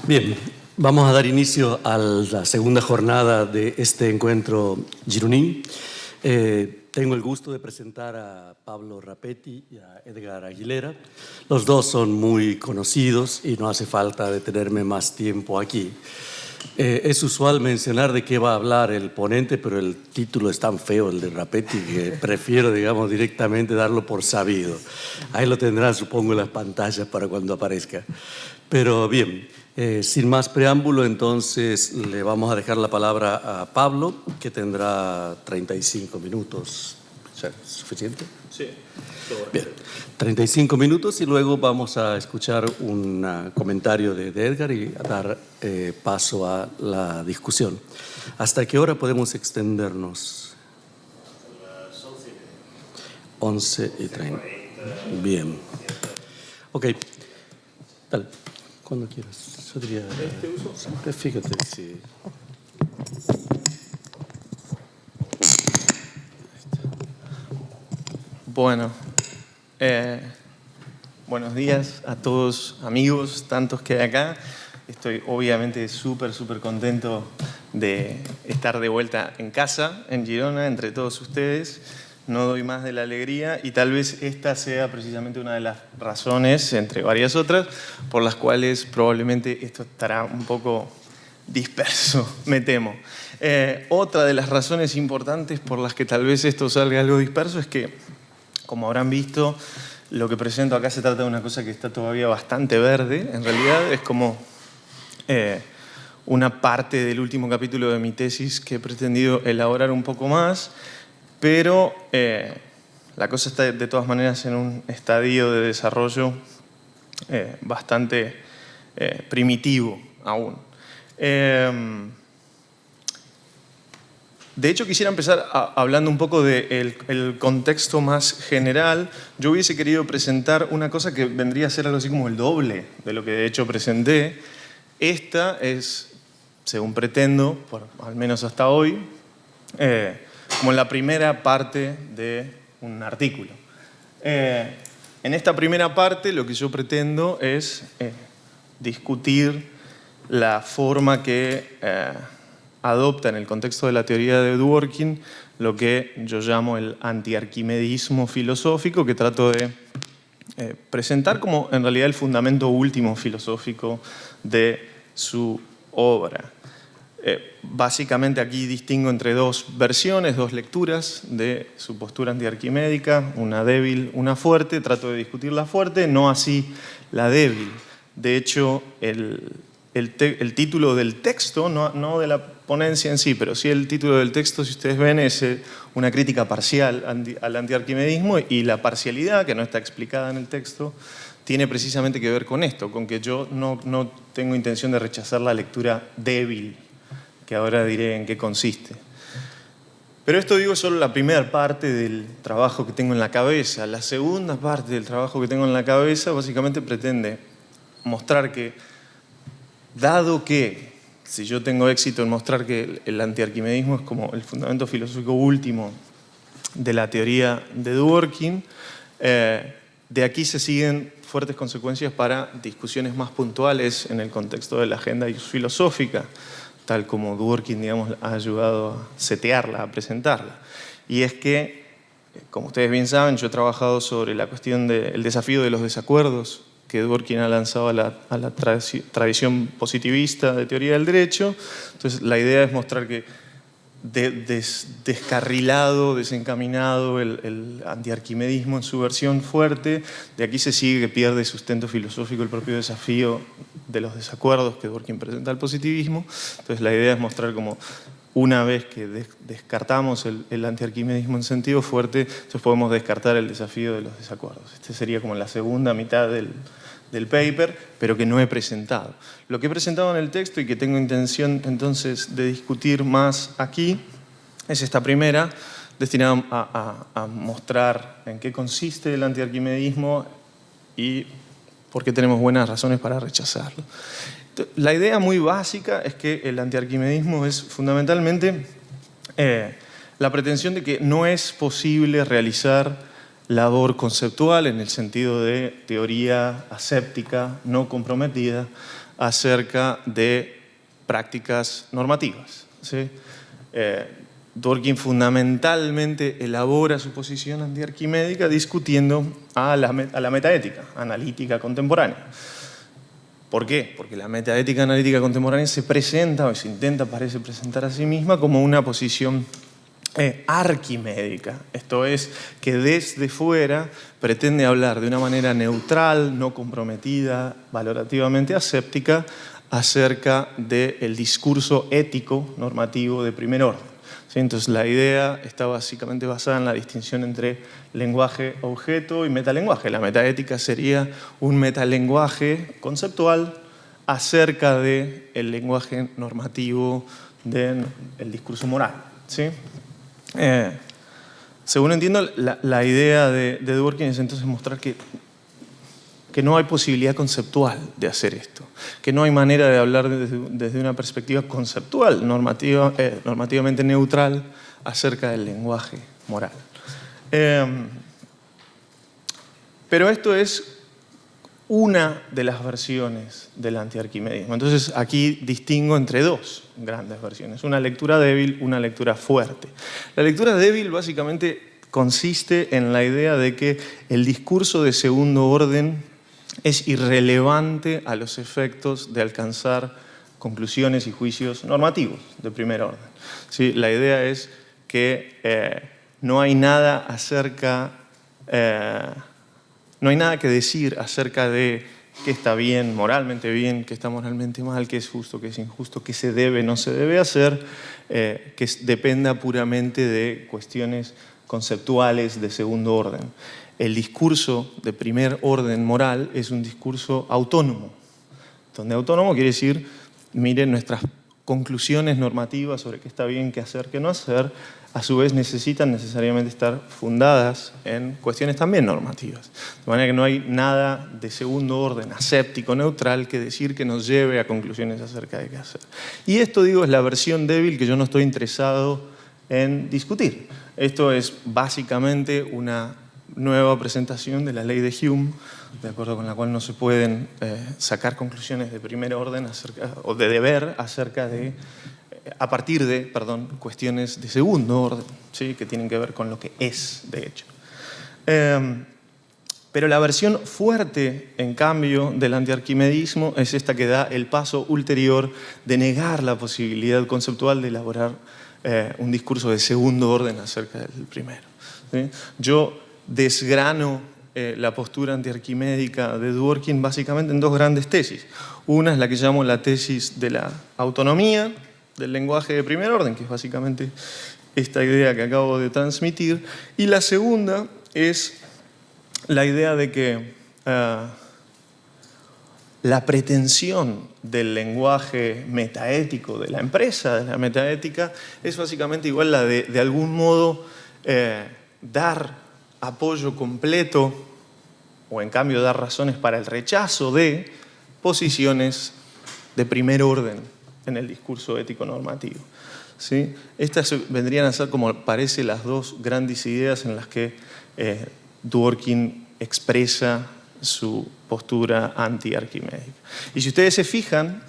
Bien, vamos a dar inicio a la segunda jornada de este encuentro gironí. Tengo el gusto de presentar a Pablo Rapetti y a Edgar Aguilera. Los dos son muy conocidos y no hace falta detenerme más tiempo aquí. Es usual mencionar de qué va a hablar el ponente, pero el título es tan feo, el de Rapetti, que prefiero, digamos, directamente darlo por sabido. Ahí lo tendrán, supongo, en las pantallas para cuando aparezca. Pero bien, sin más preámbulo, entonces le vamos a dejar la palabra a Pablo, que tendrá 35 minutos. ¿Suficiente? Sí. Bien, 35 minutos y luego vamos a escuchar un comentario de Edgar y a dar paso a la discusión. ¿Hasta qué hora podemos extendernos? Hasta las 11:30. Bien. Ok. Dale, cuando quieras. Yo diría, siempre fíjate si... Bueno, buenos días a todos amigos, tantos que hay acá. Estoy obviamente súper contento de estar de vuelta en casa, en Girona, entre todos ustedes. No doy más de la alegría y tal vez esta sea precisamente una de las razones, entre varias otras, por las cuales probablemente esto estará un poco disperso, me temo. Otra de las razones importantes por las que tal vez esto salga algo disperso es que, como habrán visto, lo que presento acá se trata de una cosa que está todavía bastante verde. En realidad es como una parte del último capítulo de mi tesis que he pretendido elaborar un poco más, pero la cosa está de todas maneras en un estadio de desarrollo bastante primitivo aún. De hecho, quisiera empezar hablando un poco del contexto más general. Yo hubiese querido presentar una cosa que vendría a ser algo así como el doble de lo que de hecho presenté. Esta es, según pretendo, al menos hasta hoy, como la primera parte de un artículo. En esta primera parte lo que yo pretendo es discutir la forma que adopta en el contexto de la teoría de Dworkin lo que yo llamo el antiarquimedismo filosófico, que trato de presentar como en realidad el fundamento último filosófico de su obra. Básicamente aquí distingo entre dos versiones, dos lecturas de su postura antiarquimédica, una débil, una fuerte. Trato de discutir la fuerte, no así la débil. De hecho, el título del texto, no de la ponencia en sí, pero sí el título del texto, si ustedes ven, es una crítica parcial al antiarquimedismo, y la parcialidad, que no está explicada en el texto, tiene precisamente que ver con esto, con que yo no tengo intención de rechazar la lectura débil, que ahora diré en qué consiste. Pero esto digo es solo la primera parte del trabajo que tengo en la cabeza. La segunda parte del trabajo que tengo en la cabeza básicamente pretende mostrar que, dado que, si yo tengo éxito en mostrar que el antiarquimedismo es como el fundamento filosófico último de la teoría de Dworkin, de aquí se siguen fuertes consecuencias para discusiones más puntuales en el contexto de la agenda filosófica, tal como Dworkin, digamos, ha ayudado a setearla, a presentarla. Y es que, como ustedes bien saben, yo he trabajado sobre la cuestión del desafío de los desacuerdos que Dworkin ha lanzado a la tradición positivista de teoría del derecho. Entonces, la idea es mostrar que descarrilado, desencaminado el antiarquimedismo en su versión fuerte, de aquí se sigue que pierde sustento filosófico el propio desafío de los desacuerdos que Dworkin presenta al positivismo. Entonces, la idea es mostrar como, una vez que descartamos el antiarquimedismo en sentido fuerte, entonces podemos descartar el desafío de los desacuerdos. Este sería como la segunda mitad del paper, pero que no he presentado. Lo que he presentado en el texto y que tengo intención entonces de discutir más aquí es esta primera, destinada a mostrar en qué consiste el antiarquimedismo y por qué tenemos buenas razones para rechazarlo. La idea muy básica es que el antiarquimedismo es fundamentalmente la pretensión de que no es posible realizar labor conceptual en el sentido de teoría aséptica no comprometida acerca de prácticas normativas, ¿sí? Dworkin fundamentalmente elabora su posición antiarquimédica discutiendo a la metaética analítica contemporánea. ¿Por qué? Porque la metaética analítica contemporánea se presenta, o se intenta, parece presentar a sí misma como una posición arquimédica. Esto es, que desde fuera pretende hablar de una manera neutral, no comprometida, valorativamente aséptica, acerca del discurso ético normativo de primer orden. ¿Sí? Entonces la idea está básicamente basada en la distinción entre lenguaje-objeto y metalenguaje. La metaética sería un metalenguaje conceptual acerca del lenguaje normativo del discurso moral. ¿Sí? Según entiendo, la idea de Dworkin es entonces mostrar que no hay posibilidad conceptual de hacer esto, que no hay manera de hablar desde una perspectiva conceptual, normativamente neutral, acerca del lenguaje moral. Pero esto es una de las versiones del antiarquimedismo. Entonces aquí distingo entre dos grandes versiones, una lectura débil, una lectura fuerte. La lectura débil básicamente consiste en la idea de que el discurso de segundo orden es irrelevante a los efectos de alcanzar conclusiones y juicios normativos de primer orden. ¿Sí? La idea es que no hay nada que decir acerca de qué está bien, moralmente bien, qué está moralmente mal, qué es justo, qué es injusto, qué se debe, no se debe hacer, que dependa puramente de cuestiones conceptuales de segundo orden. El discurso de primer orden moral es un discurso autónomo, donde autónomo quiere decir, miren, nuestras conclusiones normativas sobre qué está bien, qué hacer, qué no hacer, a su vez necesitan necesariamente estar fundadas en cuestiones también normativas. De manera que no hay nada de segundo orden, aséptico, neutral, que decir que nos lleve a conclusiones acerca de qué hacer. Y esto, digo, es la versión débil que yo no estoy interesado en discutir. Esto es básicamente una nueva presentación de la ley de Hume, de acuerdo con la cual no se pueden sacar conclusiones de primer orden o de deber a partir de cuestiones de segundo orden, ¿sí? Que tienen que ver con lo que es, de hecho. Pero la versión fuerte, en cambio, del antiarquimedismo es esta que da el paso ulterior de negar la posibilidad conceptual de elaborar un discurso de segundo orden acerca del primero. ¿Sí? Yo desgrano la postura antiarquimédica de Dworkin básicamente en dos grandes tesis. Una es la que llamo la tesis de la autonomía del lenguaje de primer orden, que es básicamente esta idea que acabo de transmitir. Y la segunda es la idea de que la pretensión del lenguaje metaético de la empresa, de la metaética, es básicamente igual la de algún modo dar apoyo completo o en cambio dar razones para el rechazo de posiciones de primer orden en el discurso ético normativo. ¿Sí? Estas vendrían a ser, como parece, las dos grandes ideas en las que Dworkin expresa su postura anti-arquimédica. Y si ustedes se fijan,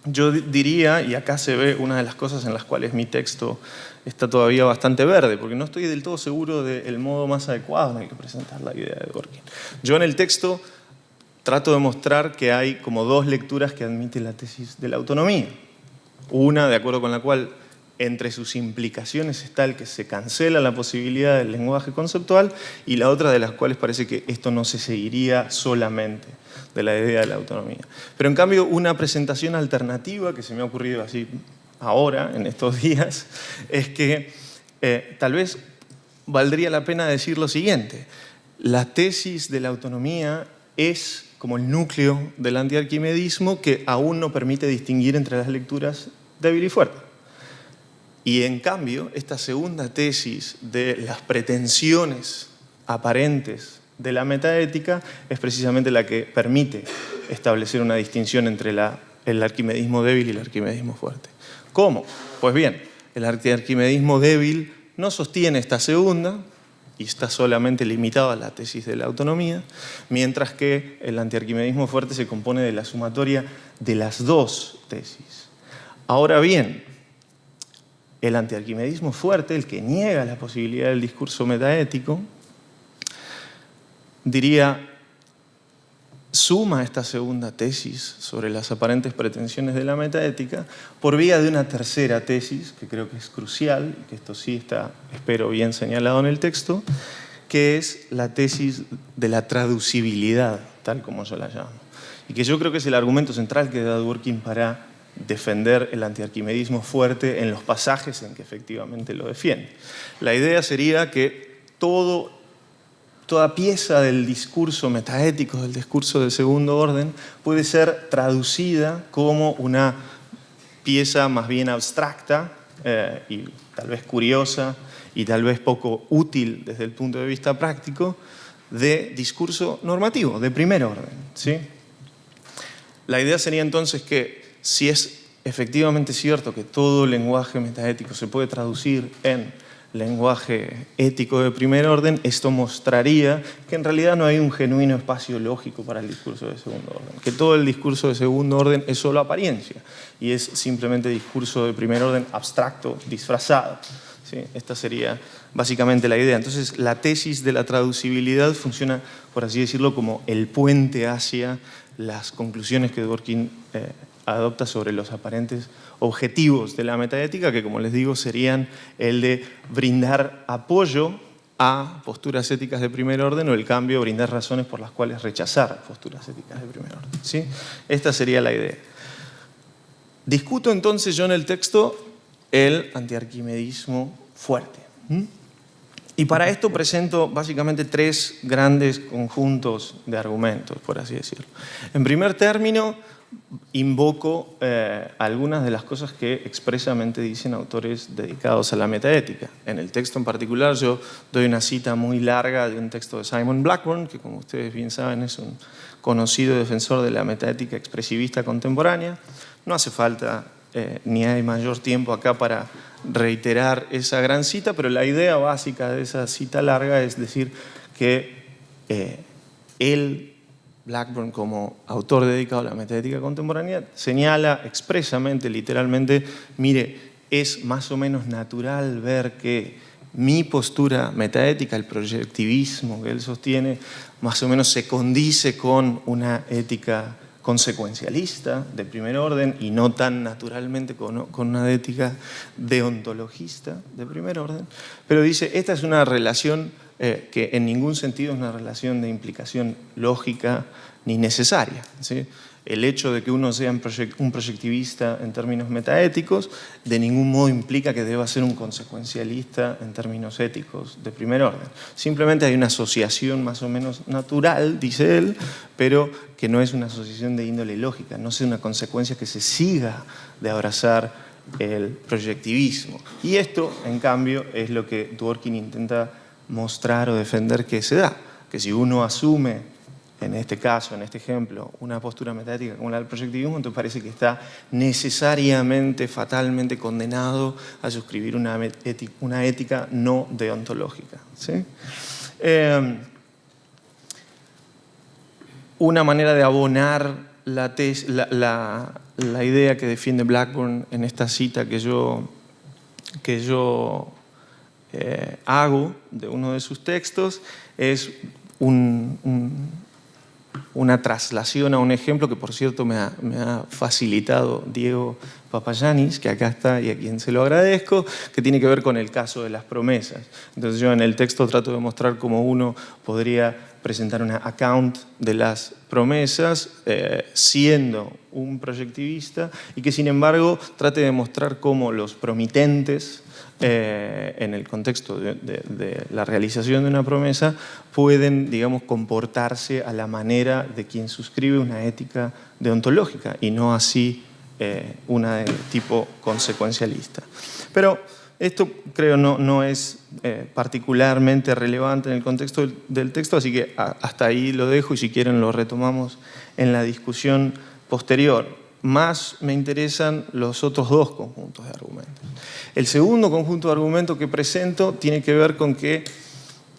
yo diría, y acá se ve una de las cosas en las cuales mi texto está todavía bastante verde, porque no estoy del todo seguro del modo más adecuado en el que presentar la idea de Dworkin. Yo en el texto trato de mostrar que hay como dos lecturas que admite la tesis de la autonomía. Una, de acuerdo con la cual entre sus implicaciones está el que se cancela la posibilidad del lenguaje conceptual, y la otra de las cuales parece que esto no se seguiría solamente de la idea de la autonomía. Pero en cambio, una presentación alternativa que se me ha ocurrido así ahora, en estos días, es que tal vez valdría la pena decir lo siguiente: la tesis de la autonomía es como el núcleo del antiarquimedismo que aún no permite distinguir entre las lecturas débil y fuerte. Y en cambio, esta segunda tesis de las pretensiones aparentes de la metaética es precisamente la que permite establecer una distinción entre el arquimedismo débil y el arquimedismo fuerte. ¿Cómo? Pues bien, el antiarquimedismo débil no sostiene esta segunda, y está solamente limitado a la tesis de la autonomía, mientras que el antiarquimedismo fuerte se compone de la sumatoria de las dos tesis. Ahora bien, el antiarquimedismo fuerte, el que niega la posibilidad del discurso metaético, diría, suma esta segunda tesis sobre las aparentes pretensiones de la metaética por vía de una tercera tesis, que creo que es crucial, que esto sí está, espero, bien señalado en el texto, que es la tesis de la traducibilidad, tal como yo la llamo. Y que yo creo que es el argumento central que da Dworkin para defender el antiarquimedismo fuerte en los pasajes en que efectivamente lo defiende. La idea sería que toda pieza del discurso metaético, del discurso de segundo orden, puede ser traducida como una pieza más bien abstracta y tal vez curiosa y tal vez poco útil desde el punto de vista práctico de discurso normativo, de primer orden, ¿sí? La idea sería entonces que si es efectivamente cierto que todo lenguaje metaético se puede traducir en lenguaje ético de primer orden, esto mostraría que en realidad no hay un genuino espacio lógico para el discurso de segundo orden, que todo el discurso de segundo orden es solo apariencia y es simplemente discurso de primer orden abstracto, disfrazado. ¿Sí? Esta sería básicamente la idea. Entonces, la tesis de la traducibilidad funciona, por así decirlo, como el puente hacia las conclusiones que Dworkin adopta sobre los aparentes objetivos de la metaética, que, como les digo, serían el de brindar apoyo a posturas éticas de primer orden o, el cambio, brindar razones por las cuales rechazar posturas éticas de primer orden. ¿Sí? Esta sería la idea. Discuto entonces yo en el texto el antiarquimedismo fuerte. Y para esto presento básicamente tres grandes conjuntos de argumentos, por así decirlo. En primer término, invoco algunas de las cosas que expresamente dicen autores dedicados a la metaética. En el texto en particular yo doy una cita muy larga de un texto de Simon Blackburn, que como ustedes bien saben es un conocido defensor de la metaética expresivista contemporánea. No hace falta ni hay mayor tiempo acá para reiterar esa gran cita, pero la idea básica de esa cita larga es decir que él, Blackburn, como autor dedicado a la metaética contemporánea, señala expresamente, literalmente, mire, es más o menos natural ver que mi postura metaética, el proyectivismo que él sostiene, más o menos se condice con una ética consecuencialista de primer orden y no tan naturalmente con una ética deontologista de primer orden. Pero dice, esta es una relación que en ningún sentido es una relación de implicación lógica ni necesaria, ¿sí? El hecho de que uno sea un proyectivista en términos metaéticos de ningún modo implica que deba ser un consecuencialista en términos éticos de primer orden. Simplemente hay una asociación más o menos natural, dice él, pero que no es una asociación de índole lógica, no es una consecuencia que se siga de abrazar el proyectivismo. Y esto, en cambio, es lo que Dworkin intenta mostrar o defender que se da, que si uno asume en este caso, en este ejemplo, una postura metaética como la del proyectivismo, entonces parece que está necesariamente, fatalmente condenado a suscribir una ética no deontológica, ¿sí? Una manera de abonar la idea que defiende Blackburn en esta cita que yo hago de uno de sus textos es una traslación a un ejemplo que, por cierto, me ha facilitado Diego Papayanis, que acá está y a quien se lo agradezco, que tiene que ver con el caso de las promesas. Entonces yo en el texto trato de mostrar cómo uno podría presentar una account de las promesas siendo un proyectivista y que, sin embargo, trate de mostrar cómo los promitentes en el contexto de la realización de una promesa pueden, digamos, comportarse a la manera de quien suscribe una ética deontológica y no así una de tipo consecuencialista. Pero esto creo no es particularmente relevante en el contexto del texto, así que hasta ahí lo dejo y si quieren lo retomamos en la discusión posterior. Más me interesan los otros dos conjuntos de argumentos. El segundo conjunto de argumentos que presento tiene que ver con que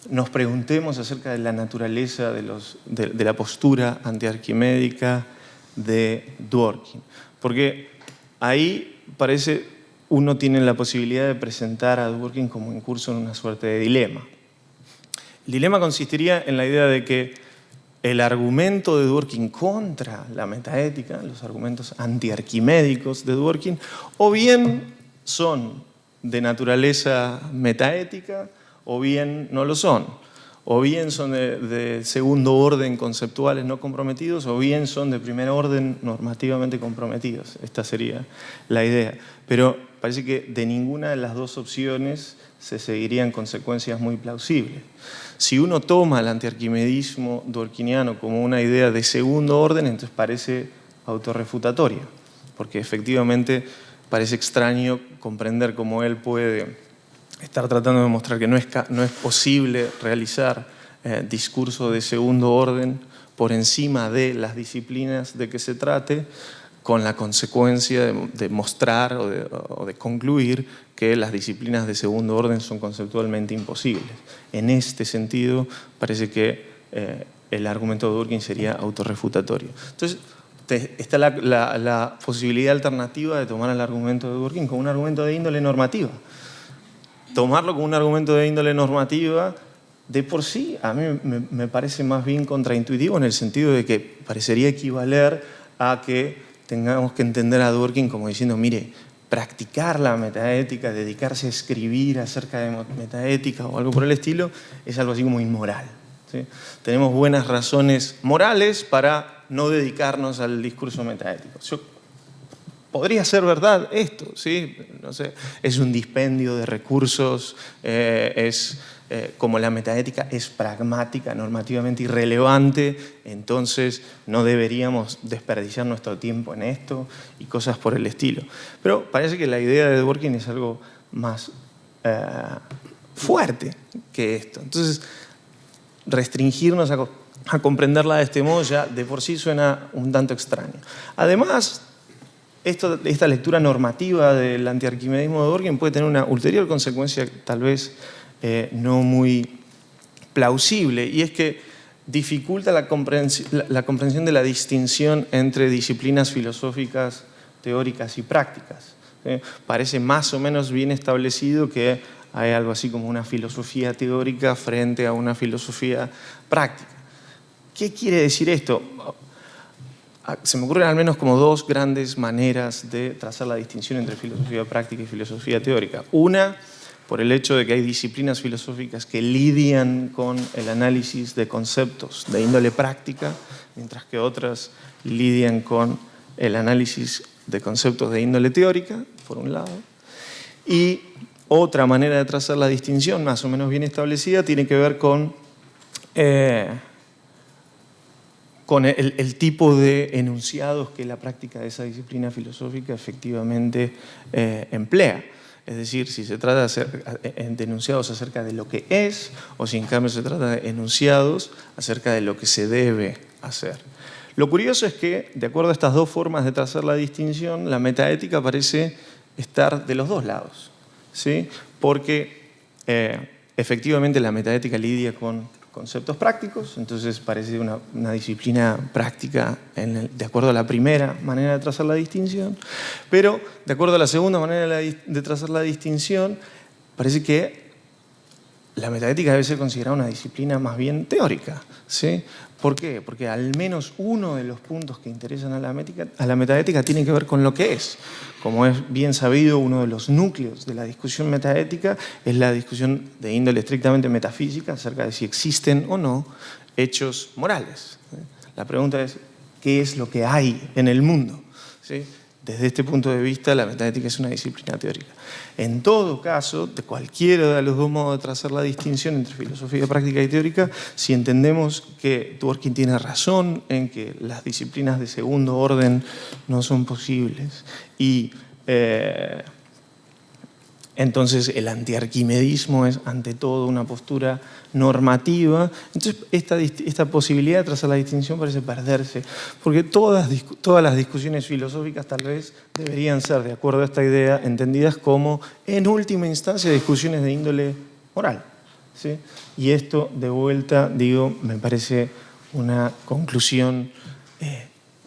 nos preguntemos acerca de la naturaleza de la postura antiarquimédica de Dworkin. Porque ahí parece uno tiene la posibilidad de presentar a Dworkin como incurso en una suerte de dilema. El dilema consistiría en la idea de que el argumento de Dworkin contra la metaética, los argumentos antiarquimédicos de Dworkin, o bien son de naturaleza metaética, o bien no lo son. O bien son de segundo orden conceptuales no comprometidos, o bien son de primer orden normativamente comprometidos. Esta sería la idea. Pero parece que de ninguna de las dos opciones se seguirían consecuencias muy plausibles. Si uno toma el antiarquimedismo dworkiniano como una idea de segundo orden, entonces parece autorrefutatoria, porque efectivamente parece extraño comprender cómo él puede estar tratando de demostrar que no es posible realizar discurso de segundo orden por encima de las disciplinas de que se trate, con la consecuencia de mostrar o de concluir que las disciplinas de segundo orden son conceptualmente imposibles. En este sentido, parece que el argumento de Dworkin sería autorrefutatorio. Entonces, está la posibilidad alternativa de tomar el argumento de Dworkin como un argumento de índole normativa. Tomarlo como un argumento de índole normativa, de por sí, a mí me parece más bien contraintuitivo en el sentido de que parecería equivaler a que tengamos que entender a Dworkin como diciendo, mire, practicar la metaética, dedicarse a escribir acerca de metaética o algo por el estilo, es algo así como inmoral, ¿sí? Tenemos buenas razones morales para no dedicarnos al discurso metaético. Podría ser verdad esto, ¿sí? No sé, es un dispendio de recursos, como la metaética es pragmática, normativamente irrelevante, entonces no deberíamos desperdiciar nuestro tiempo en esto y cosas por el estilo. Pero parece que la idea de Dworkin es algo más fuerte que esto. Entonces, restringirnos a comprenderla de este modo ya de por sí suena un tanto extraño. Además, esta lectura normativa del antiarquimedismo de Dworkin puede tener una ulterior consecuencia tal vez no muy plausible, y es que dificulta la comprensión de la distinción entre disciplinas filosóficas, teóricas y prácticas. Parece más o menos bien establecido que hay algo así como una filosofía teórica frente a una filosofía práctica. ¿Qué quiere decir esto? Se me ocurren al menos como dos grandes maneras de trazar la distinción entre filosofía práctica y filosofía teórica. Una, por el hecho de que hay disciplinas filosóficas que lidian con el análisis de conceptos de índole práctica, mientras que otras lidian con el análisis de conceptos de índole teórica, por un lado. Y otra manera de trazar la distinción, más o menos bien establecida, tiene que ver con el tipo de enunciados que la práctica de esa disciplina filosófica efectivamente emplea. Es decir, si se trata de enunciados acerca de lo que es, o si en cambio se trata de enunciados acerca de lo que se debe hacer. Lo curioso es que, de acuerdo a estas dos formas de trazar la distinción, la metaética parece estar de los dos lados, ¿sí? Porque efectivamente la metaética lidia con conceptos prácticos, entonces parece una disciplina práctica de acuerdo a la primera manera de trazar la distinción, pero de acuerdo a la segunda manera de trazar la distinción, parece que la metaética debe ser considerada una disciplina más bien teórica, ¿sí? ¿Por qué? Porque al menos uno de los puntos que interesan a la metaética tiene que ver con lo que es. Como es bien sabido, uno de los núcleos de la discusión metaética es la discusión de índole estrictamente metafísica acerca de si existen o no hechos morales. La pregunta es, ¿qué es lo que hay en el mundo? ¿Sí? Desde este punto de vista, la metaética es una disciplina teórica. En todo caso, de cualquiera de los dos modos de trazar la distinción entre filosofía práctica y teórica, si entendemos que Dworkin tiene razón en que las disciplinas de segundo orden no son posibles y entonces el antiarquimedismo es ante todo una postura normativa, entonces esta posibilidad de trazar la distinción parece perderse, porque todas las discusiones filosóficas tal vez deberían ser, de acuerdo a esta idea, entendidas como, en última instancia, discusiones de índole moral, ¿sí? Y esto, de vuelta, digo, me parece una conclusión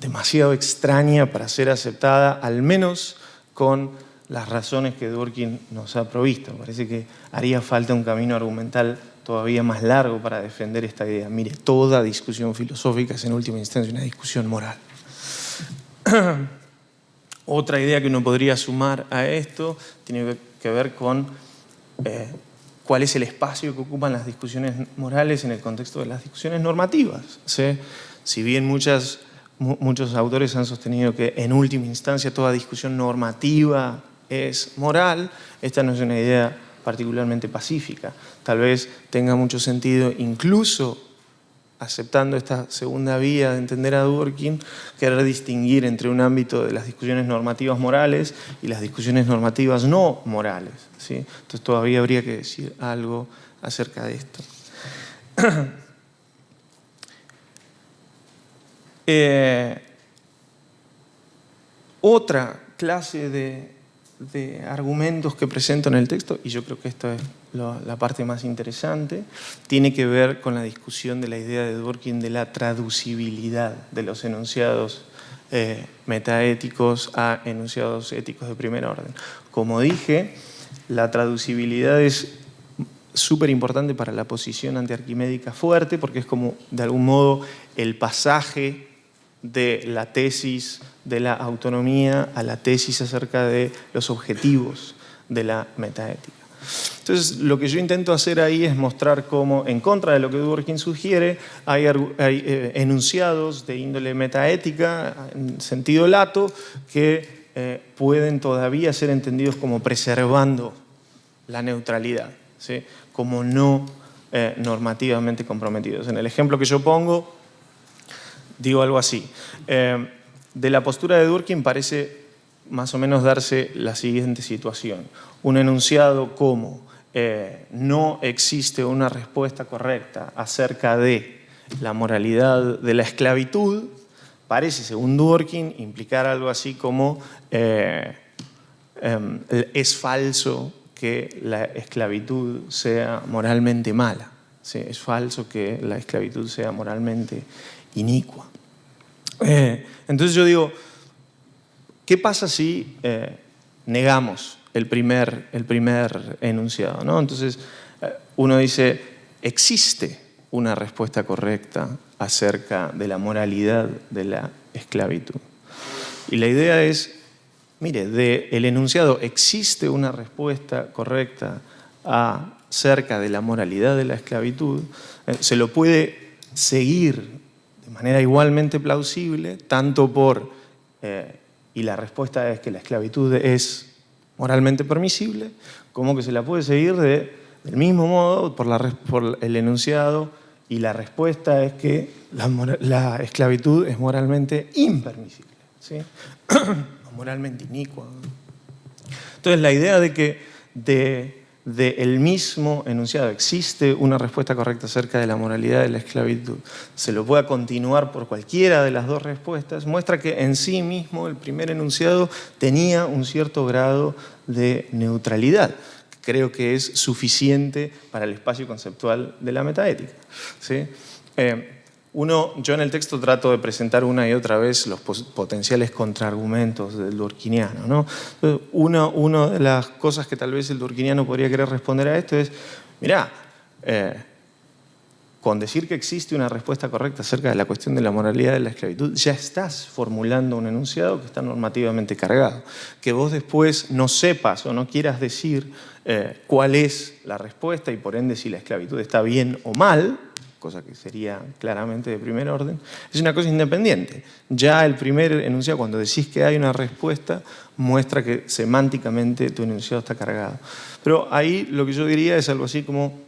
demasiado extraña para ser aceptada, al menos con las razones que Dworkin nos ha provisto. Me parece que haría falta un camino argumental todavía más largo para defender esta idea. Mire, toda discusión filosófica es en última instancia una discusión moral. Otra idea que uno podría sumar a esto tiene que ver con cuál es el espacio que ocupan las discusiones morales en el contexto de las discusiones normativas, ¿sí? Si bien muchos autores han sostenido que en última instancia toda discusión normativa es moral, esta no es una idea particularmente pacífica. Tal vez tenga mucho sentido, incluso aceptando esta segunda vía de entender a Dworkin, querer distinguir entre un ámbito de las discusiones normativas morales y las discusiones normativas no morales, ¿sí? Entonces todavía habría que decir algo acerca de esto. Otra clase de argumentos que presento en el texto, y yo creo que esto es la parte más interesante, tiene que ver con la discusión de la idea de Dworkin de la traducibilidad de los enunciados metaéticos a enunciados éticos de primer orden. Como dije, la traducibilidad es súper importante para la posición antiarquimédica fuerte, porque es como, de algún modo, el pasaje de la tesis de la autonomía a la tesis acerca de los objetivos de la metaética. Entonces, lo que yo intento hacer ahí es mostrar cómo, en contra de lo que Dworkin sugiere, hay enunciados de índole metaética, en sentido lato, que pueden todavía ser entendidos como preservando la neutralidad, ¿sí? Como no normativamente comprometidos. En el ejemplo que yo pongo, digo algo así. De la postura de Dworkin parece más o menos darse la siguiente situación. Un enunciado como no existe una respuesta correcta acerca de la moralidad de la esclavitud, parece, según Dworkin, implicar algo así como es falso que la esclavitud sea moralmente mala, ¿sí? Es falso que la esclavitud sea moralmente inicua. Entonces yo digo, ¿qué pasa si negamos el primer enunciado, ¿no? Entonces uno dice, existe una respuesta correcta acerca de la moralidad de la esclavitud. Y la idea es, mire, del enunciado existe una respuesta correcta acerca de la moralidad de la esclavitud, se lo puede seguir de manera igualmente plausible, tanto por, y la respuesta es que la esclavitud es moralmente permisible, como que se la puede seguir del mismo modo por el enunciado, y la respuesta es que la esclavitud es moralmente impermisible, ¿sí? Moralmente inicua. Entonces la idea de que del mismo enunciado existe una respuesta correcta acerca de la moralidad de la esclavitud, se lo pueda continuar por cualquiera de las dos respuestas, muestra que en sí mismo el primer enunciado tenía un cierto grado de neutralidad, que creo que es suficiente para el espacio conceptual de la metaética, ¿sí? Yo en el texto trato de presentar una y otra vez los potenciales contraargumentos del dworkiniano, ¿no? Una de las cosas que tal vez el dworkiniano podría querer responder a esto es, mirá, con decir que existe una respuesta correcta acerca de la cuestión de la moralidad de la esclavitud, ya estás formulando un enunciado que está normativamente cargado. Que vos después no sepas o no quieras decir cuál es la respuesta y por ende si la esclavitud está bien o mal, cosa que sería claramente de primer orden, es una cosa independiente. Ya el primer enunciado, cuando decís que hay una respuesta, muestra que semánticamente tu enunciado está cargado. Pero ahí lo que yo diría es algo así como,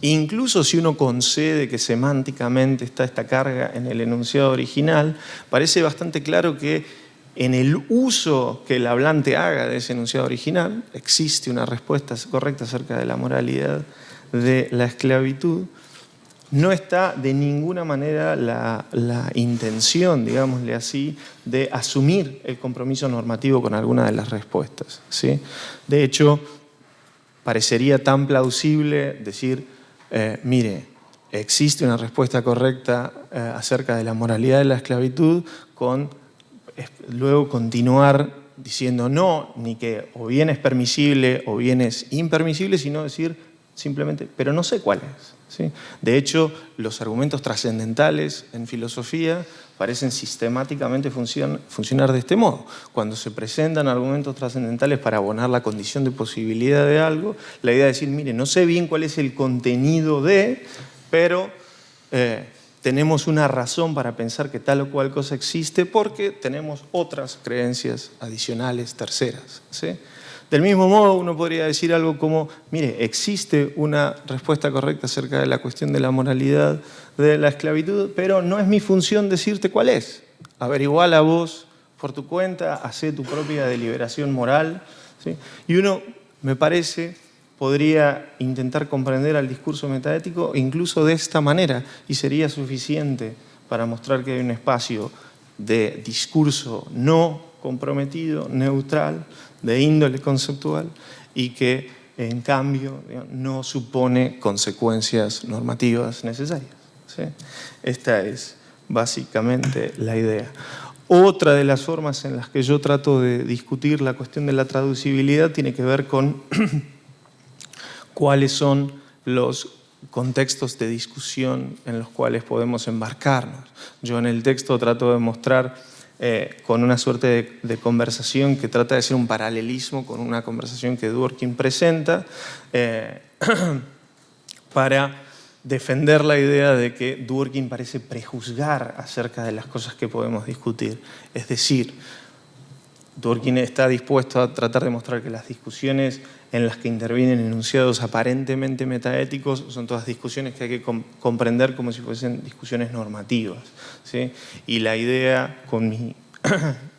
incluso si uno concede que semánticamente está esta carga en el enunciado original, parece bastante claro que en el uso que el hablante haga de ese enunciado original, existe una respuesta correcta acerca de la moralidad de la esclavitud, no está de ninguna manera la intención, digámosle así, de asumir el compromiso normativo con alguna de las respuestas, ¿sí? De hecho, parecería tan plausible decir, mire, existe una respuesta correcta acerca de la moralidad de la esclavitud, luego continuar diciendo no, ni que o bien es permisible o bien es impermisible, sino decir simplemente, pero no sé cuál es. ¿Sí? De hecho, los argumentos trascendentales en filosofía parecen sistemáticamente funcionar de este modo. Cuando se presentan argumentos trascendentales para abonar la condición de posibilidad de algo, la idea es decir, mire, no sé bien cuál es el contenido de, pero tenemos una razón para pensar que tal o cual cosa existe porque tenemos otras creencias adicionales, terceras. ¿Sí? Del mismo modo, uno podría decir algo como, mire, existe una respuesta correcta acerca de la cuestión de la moralidad de la esclavitud, pero no es mi función decirte cuál es. Averiguala vos por tu cuenta, hacé tu propia deliberación moral. ¿Sí? Y uno, me parece, podría intentar comprender al discurso metaético incluso de esta manera, y sería suficiente para mostrar que hay un espacio de discurso no comprometido, neutral, de índole conceptual, y que en cambio no supone consecuencias normativas necesarias. ¿Sí? Esta es básicamente la idea. Otra de las formas en las que yo trato de discutir la cuestión de la traducibilidad tiene que ver con cuáles son los contextos de discusión en los cuales podemos embarcarnos. Yo en el texto trato de mostrar con una suerte de conversación que trata de hacer un paralelismo con una conversación que Dworkin presenta para defender la idea de que Dworkin parece prejuzgar acerca de las cosas que podemos discutir. Es decir, Dworkin está dispuesto a tratar de mostrar que las discusiones en las que intervienen enunciados aparentemente metaéticos son todas discusiones que hay que comprender como si fuesen discusiones normativas. ¿Sí? Y la idea, con mi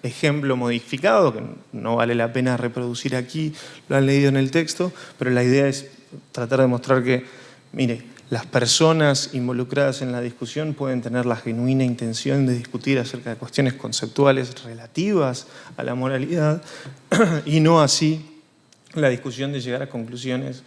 ejemplo modificado, que no vale la pena reproducir aquí, lo han leído en el texto, pero la idea es tratar de mostrar que, mire, las personas involucradas en la discusión pueden tener la genuina intención de discutir acerca de cuestiones conceptuales relativas a la moralidad y no así la discusión de llegar a conclusiones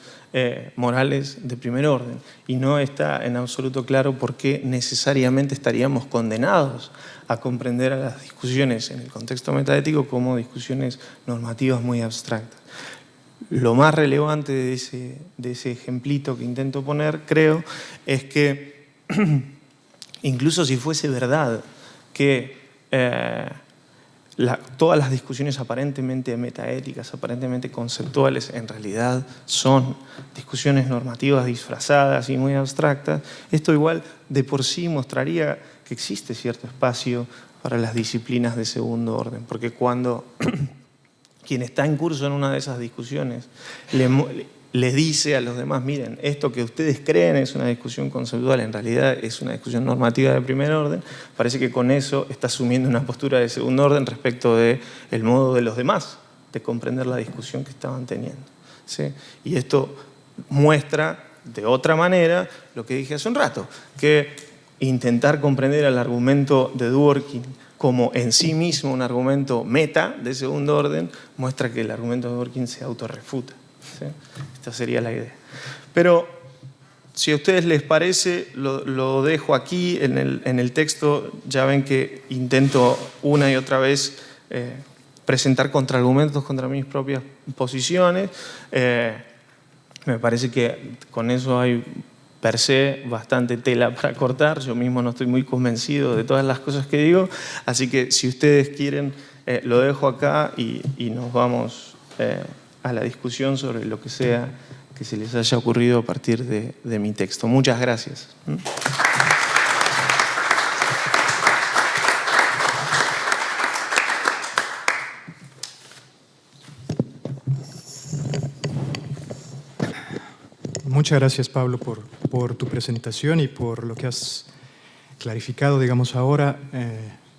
morales de primer orden. Y no está en absoluto claro por qué necesariamente estaríamos condenados a comprender a las discusiones en el contexto metaético como discusiones normativas muy abstractas. Lo más relevante de ese ejemplito que intento poner, creo, es que incluso si fuese verdad que todas las discusiones aparentemente metaéticas, aparentemente conceptuales, en realidad son discusiones normativas disfrazadas y muy abstractas, esto igual de por sí mostraría que existe cierto espacio para las disciplinas de segundo orden, porque cuando quien está en curso en una de esas discusiones le dice a los demás, miren, esto que ustedes creen es una discusión conceptual, en realidad es una discusión normativa de primer orden, parece que con eso está asumiendo una postura de segundo orden respecto del modo de los demás de comprender la discusión que estaban teniendo. ¿Sí? Y esto muestra de otra manera lo que dije hace un rato, que intentar comprender el argumento de Dworkin como en sí mismo un argumento meta de segundo orden muestra que el argumento de Dworkin se autorrefuta. ¿Sí? Esta sería la idea. Pero si a ustedes les parece, lo dejo aquí en el texto. Ya ven que intento una y otra vez presentar contraargumentos contra mis propias posiciones. Me parece que con eso hay per se bastante tela para cortar. Yo mismo no estoy muy convencido de todas las cosas que digo, así que si ustedes quieren lo dejo acá y nos vamos a la discusión sobre lo que sea que se les haya ocurrido a partir de mi texto. Muchas gracias. Muchas gracias, Pablo, por tu presentación y por lo que has clarificado, digamos, ahora,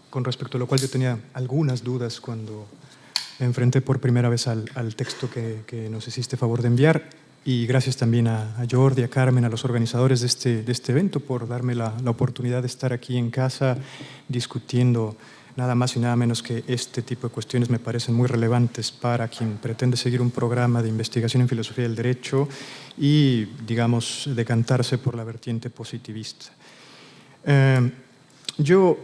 con respecto a lo cual yo tenía algunas dudas cuando me enfrenté por primera vez al texto que nos hiciste favor de enviar. Y gracias también a Jordi, a Carmen, a los organizadores de este evento por darme la oportunidad de estar aquí en casa discutiendo nada más y nada menos que este tipo de cuestiones me parecen muy relevantes para quien pretende seguir un programa de investigación en filosofía del derecho y, digamos, decantarse por la vertiente positivista. Yo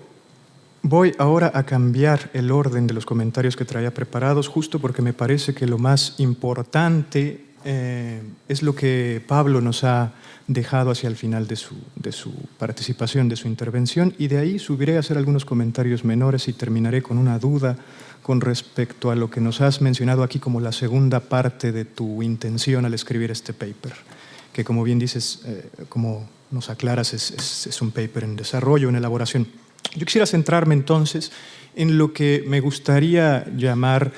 voy ahora a cambiar el orden de los comentarios que traía preparados, justo porque me parece que lo más importante es lo que Pablo nos ha dejado hacia el final de su participación, de su intervención, y de ahí subiré a hacer algunos comentarios menores y terminaré con una duda con respecto a lo que nos has mencionado aquí como la segunda parte de tu intención al escribir este paper, que como bien dices, como nos aclaras, es un paper en desarrollo, en elaboración. Yo quisiera centrarme entonces en lo que me gustaría llamar,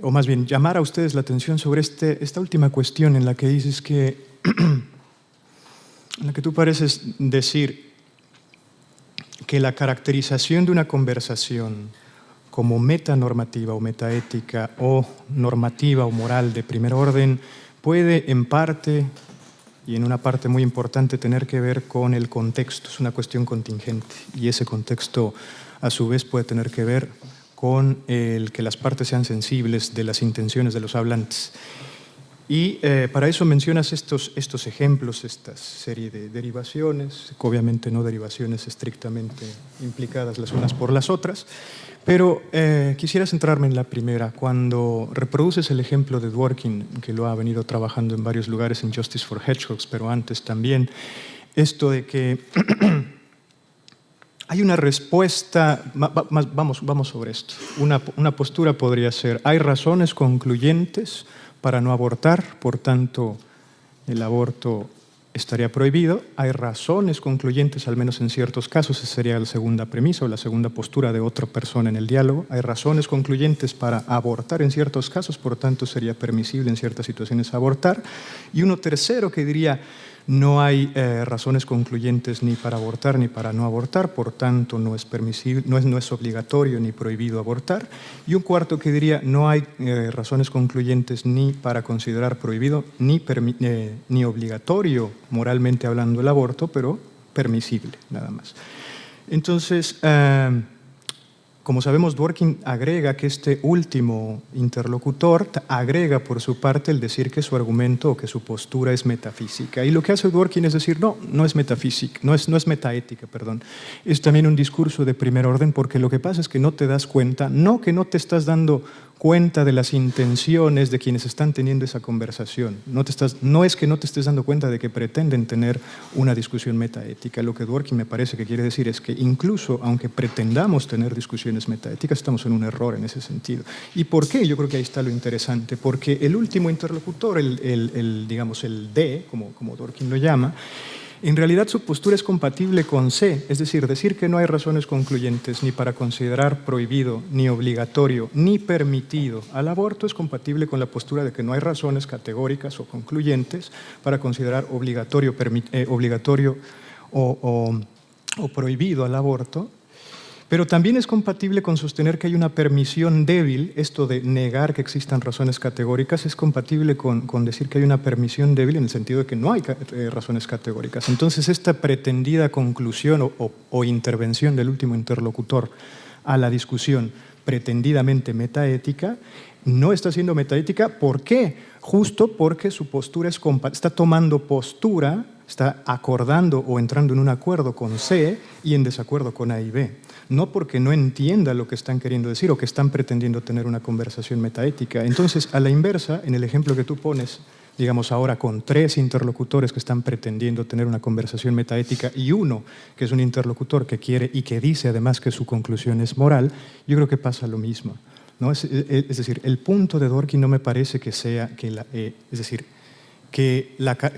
o más bien llamar a ustedes la atención sobre esta última cuestión en la que dices que, en la que tú pareces decir que la caracterización de una conversación como metanormativa o metaética o normativa o moral de primer orden puede en parte, y en una parte muy importante, tener que ver con el contexto. Es una cuestión contingente y ese contexto a su vez puede tener que ver con el que las partes sean sensibles de las intenciones de los hablantes. Y para eso mencionas estos ejemplos, esta serie de derivaciones, obviamente no derivaciones estrictamente implicadas las unas por las otras, pero quisiera centrarme en la primera. Cuando reproduces el ejemplo de Dworkin, que lo ha venido trabajando en varios lugares en Justice for Hedgehogs, pero antes también, esto de que hay una respuesta, vamos sobre esto, una postura podría ser, hay razones concluyentes para no abortar, por tanto el aborto estaría prohibido. Hay razones concluyentes, al menos en ciertos casos, esa sería la segunda premisa o la segunda postura de otra persona en el diálogo. Hay razones concluyentes para abortar en ciertos casos, por tanto sería permisible en ciertas situaciones abortar. Y uno tercero que diría, no hay razones concluyentes ni para abortar ni para no abortar, por tanto no es permisible, no es obligatorio ni prohibido abortar. Y un cuarto que diría, no hay razones concluyentes ni para considerar prohibido ni obligatorio, moralmente hablando, el aborto, pero permisible, nada más. Entonces, como sabemos, Dworkin agrega que este último interlocutor agrega por su parte el decir que su argumento o que su postura es metafísica. Y lo que hace Dworkin es decir, no es metafísica, no es metaética, perdón. Es también un discurso de primer orden, porque lo que pasa es que no te das cuenta, no que no te estás dando cuenta de las intenciones de quienes están teniendo esa conversación. No es que no te estés dando cuenta de que pretenden tener una discusión metaética. Lo que Dworkin me parece que quiere decir es que incluso aunque pretendamos tener discusiones metaéticas, estamos en un error en ese sentido. ¿Y por qué? Yo creo que ahí está lo interesante, porque el último interlocutor, digamos el D, como Dworkin lo llama, en realidad su postura es compatible con C, es decir que no hay razones concluyentes ni para considerar prohibido, ni obligatorio, ni permitido al aborto es compatible con la postura de que no hay razones categóricas o concluyentes para considerar obligatorio o prohibido al aborto. Pero también es compatible con sostener que hay una permisión débil. Esto de negar que existan razones categóricas es compatible con decir que hay una permisión débil en el sentido de que no hay razones categóricas. Entonces, esta pretendida conclusión o intervención del último interlocutor a la discusión pretendidamente metaética no está siendo metaética. ¿Por qué? Justo porque su postura está tomando postura, está acordando o entrando en un acuerdo con C y en desacuerdo con A y B. No porque no entienda lo que están queriendo decir o que están pretendiendo tener una conversación metaética. Entonces, a la inversa, en el ejemplo que tú pones, digamos ahora con 3 interlocutores que están pretendiendo tener una conversación metaética y uno que es un interlocutor que quiere y que dice además que su conclusión es moral, yo creo que pasa lo mismo, ¿no? Es decir, el punto de Dworkin no me parece que sea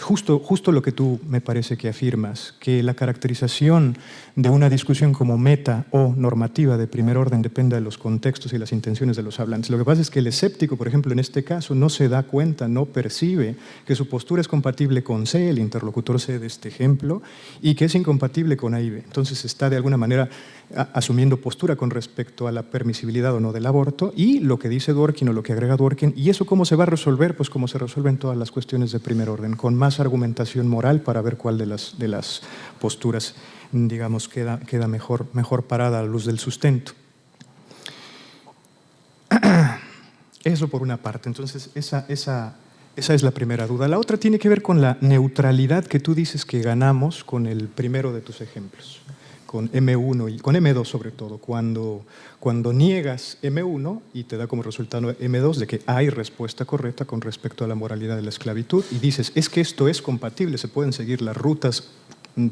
justo lo que tú me parece que afirmas, que la caracterización de una discusión como meta o normativa de primer orden depende de los contextos y las intenciones de los hablantes. Lo que pasa es que el escéptico, por ejemplo, en este caso, no se da cuenta, no percibe que su postura es compatible con C, el interlocutor C de este ejemplo, y que es incompatible con A y B. Entonces está de alguna manera asumiendo postura con respecto a la permisibilidad o no del aborto y lo que dice Dworkin o lo que agrega Dworkin. ¿Y eso cómo se va a resolver? Pues como se resuelven todas las cuestiones de de primer orden, con más argumentación moral para ver cuál de las posturas, digamos, queda mejor parada a la luz del sustento. Eso por una parte. Entonces, esa es la primera duda. La otra tiene que ver con la neutralidad que tú dices que ganamos con el primero de tus ejemplos, con M1 y con M2 sobre todo, cuando niegas M1 y te da como resultado M2 de que hay respuesta correcta con respecto a la moralidad de la esclavitud y dices, es que esto es compatible, se pueden seguir las rutas,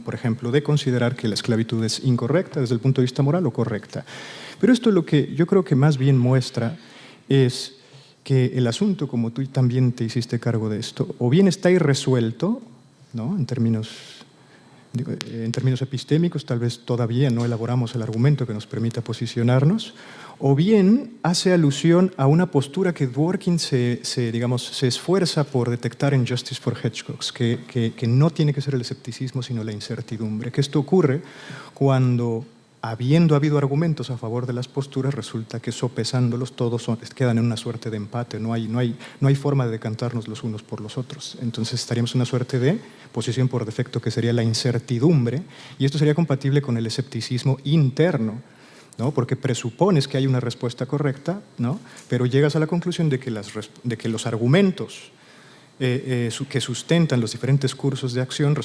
por ejemplo, de considerar que la esclavitud es incorrecta desde el punto de vista moral o correcta. Pero esto lo que yo creo que más bien muestra es que el asunto, como tú también te hiciste cargo de esto, o bien está irresuelto, ¿no? En términos epistémicos, tal vez todavía no elaboramos el argumento que nos permita posicionarnos, o bien hace alusión a una postura que Dworkin se esfuerza por detectar en Justice for Hedgehogs, que no tiene que ser el escepticismo, sino la incertidumbre, que esto ocurre cuando, habiendo habido argumentos a favor de las posturas, resulta que sopesándolos todos quedan en una suerte de empate, no hay forma de decantarnos los unos por los otros. Entonces estaríamos en una suerte de posición por defecto que sería la incertidumbre, y esto sería compatible con el escepticismo interno, ¿no? Porque presupones que hay una respuesta correcta, ¿no? Pero llegas a la conclusión de que los argumentos que sustentan los diferentes cursos de acción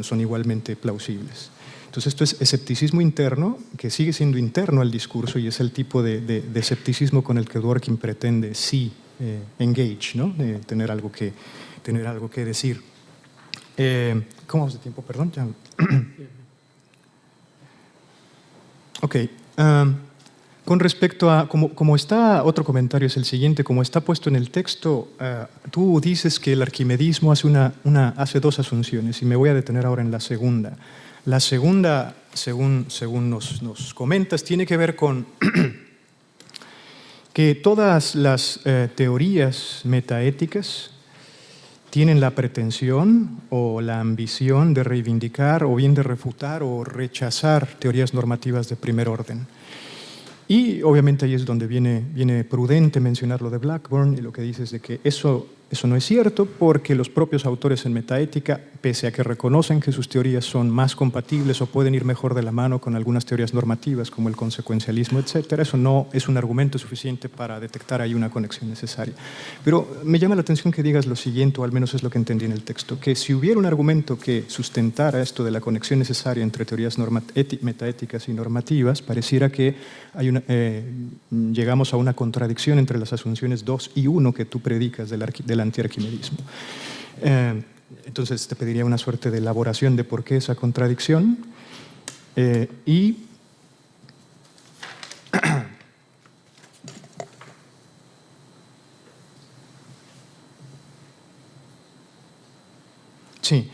son igualmente plausibles. Entonces esto es escepticismo interno, que sigue siendo interno al discurso y es el tipo de escepticismo con el que Dworkin pretende engage, ¿no? Tener algo que decir. ¿Cómo vamos de tiempo? Perdón. Ya. Ok. Con respecto a, como está, otro comentario es el siguiente, como está puesto en el texto, tú dices que el arquimedismo hace dos asunciones y me voy a detener ahora en la segunda. La segunda, según nos comentas, tiene que ver con que todas las teorías metaéticas tienen la pretensión o la ambición de reivindicar o bien de refutar o rechazar teorías normativas de primer orden. Y obviamente ahí es donde viene prudente mencionar lo de Blackburn y lo que dices de que eso no es cierto porque los propios autores en metaética, pese a que reconocen que sus teorías son más compatibles o pueden ir mejor de la mano con algunas teorías normativas como el consecuencialismo, etc., eso no es un argumento suficiente para detectar ahí una conexión necesaria. Pero me llama la atención que digas lo siguiente, o al menos es lo que entendí en el texto, que si hubiera un argumento que sustentara esto de la conexión necesaria entre teorías metaéticas y normativas, pareciera que llegamos a una contradicción entre las asunciones 2 y 1 que tú predicas del antiarquimedismo. Entonces te pediría una suerte de elaboración de por qué esa contradicción sí.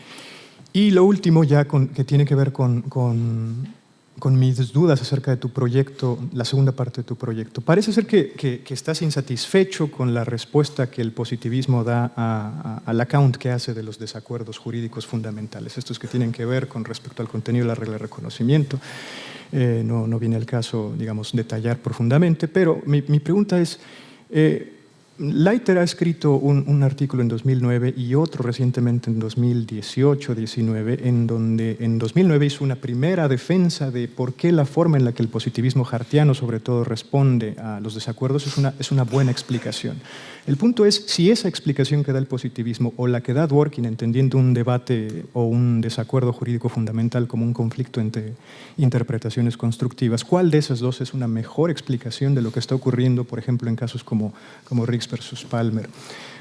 Y lo último ya que tiene que ver con mis dudas acerca de tu proyecto, la segunda parte de tu proyecto. Parece ser que estás insatisfecho con la respuesta que el positivismo da al account que hace de los desacuerdos jurídicos fundamentales, estos que tienen que ver con respecto al contenido de la regla de reconocimiento. No viene al caso, digamos, detallar profundamente, pero mi pregunta es, Leiter ha escrito un artículo en 2009 y otro recientemente en 2018-19, en donde en 2009 hizo una primera defensa de por qué la forma en la que el positivismo hartiano sobre todo responde a los desacuerdos es una buena explicación. El punto es si esa explicación que da el positivismo o la que da Dworkin entendiendo un debate o un desacuerdo jurídico fundamental como un conflicto entre interpretaciones constructivas, ¿cuál de esas dos es una mejor explicación de lo que está ocurriendo, por ejemplo, en casos como Riggs versus Palmer?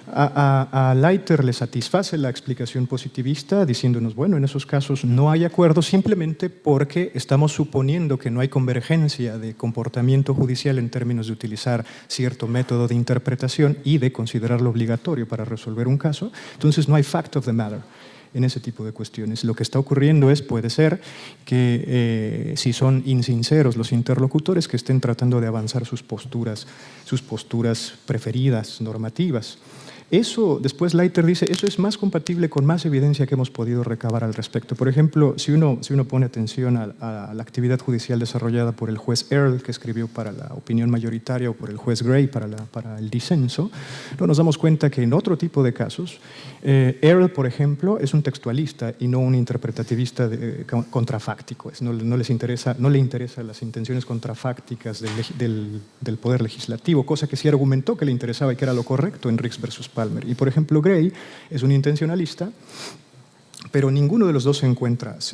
A Leiter le satisface la explicación positivista diciéndonos, bueno, en esos casos no hay acuerdo simplemente porque estamos suponiendo que no hay convergencia de comportamiento judicial en términos de utilizar cierto método de interpretación y de considerarlo obligatorio para resolver un caso, entonces no hay fact of the matter en ese tipo de cuestiones. Lo que está ocurriendo puede ser que si son insinceros los interlocutores que estén tratando de avanzar sus posturas preferidas, normativas. Eso, después Leiter dice, eso es más compatible con más evidencia que hemos podido recabar al respecto. Por ejemplo, si uno pone atención a la actividad judicial desarrollada por el juez Earl, que escribió para la opinión mayoritaria, o por el juez Gray para el disenso, nos damos cuenta que en otro tipo de casos, Earl, por ejemplo, es un textualista y no un interpretativista contrafáctico. No le interesan las intenciones contrafácticas del Poder Legislativo, cosa que sí argumentó que le interesaba y que era lo correcto en Riggs versus Palmer. Y, por ejemplo, Gray es un intencionalista, pero ninguno de los dos se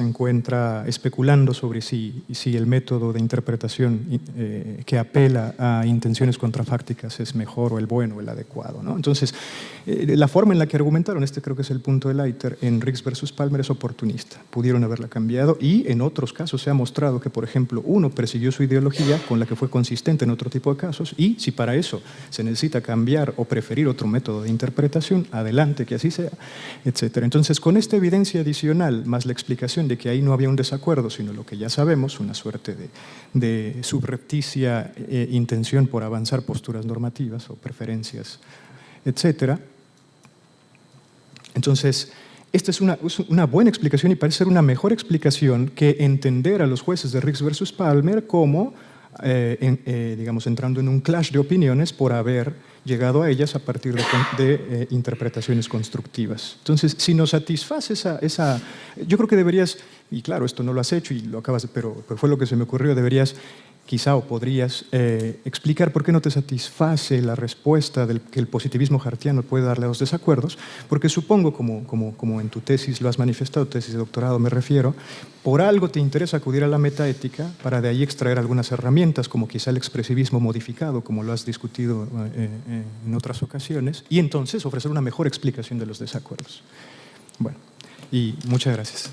encuentra especulando sobre si el método de interpretación que apela a intenciones contrafácticas es mejor o el bueno o el adecuado, ¿no? Entonces, la forma en la que argumentaron, creo que es el punto de Leiter, en Riggs versus Palmer es oportunista. Pudieron haberla cambiado y en otros casos se ha mostrado que, por ejemplo, uno persiguió su ideología con la que fue consistente en otro tipo de casos y si para eso se necesita cambiar o preferir otro método de interpretación, adelante, que así sea, etc. Entonces, con esta evidencia adicional, más la explicación de que ahí no había un desacuerdo, sino lo que ya sabemos, una suerte de subrepticia intención por avanzar posturas normativas o preferencias, etc. Entonces, esta es una buena explicación y parece ser una mejor explicación que entender a los jueces de Riggs versus Palmer como, digamos, entrando en un clash de opiniones por haber llegado a ellas a partir de interpretaciones constructivas. Entonces, si nos satisface esa... Yo creo que deberías, y claro, esto no lo has hecho y lo acabas, pero fue lo que se me ocurrió, deberías quizá o podrías explicar por qué no te satisface la respuesta que el positivismo hartiano puede darle a los desacuerdos, porque supongo, como en tu tesis lo has manifestado, tesis de doctorado me refiero, por algo te interesa acudir a la metaética para de ahí extraer algunas herramientas, como quizá el expresivismo modificado, como lo has discutido en otras ocasiones, y entonces ofrecer una mejor explicación de los desacuerdos. Bueno, y muchas gracias.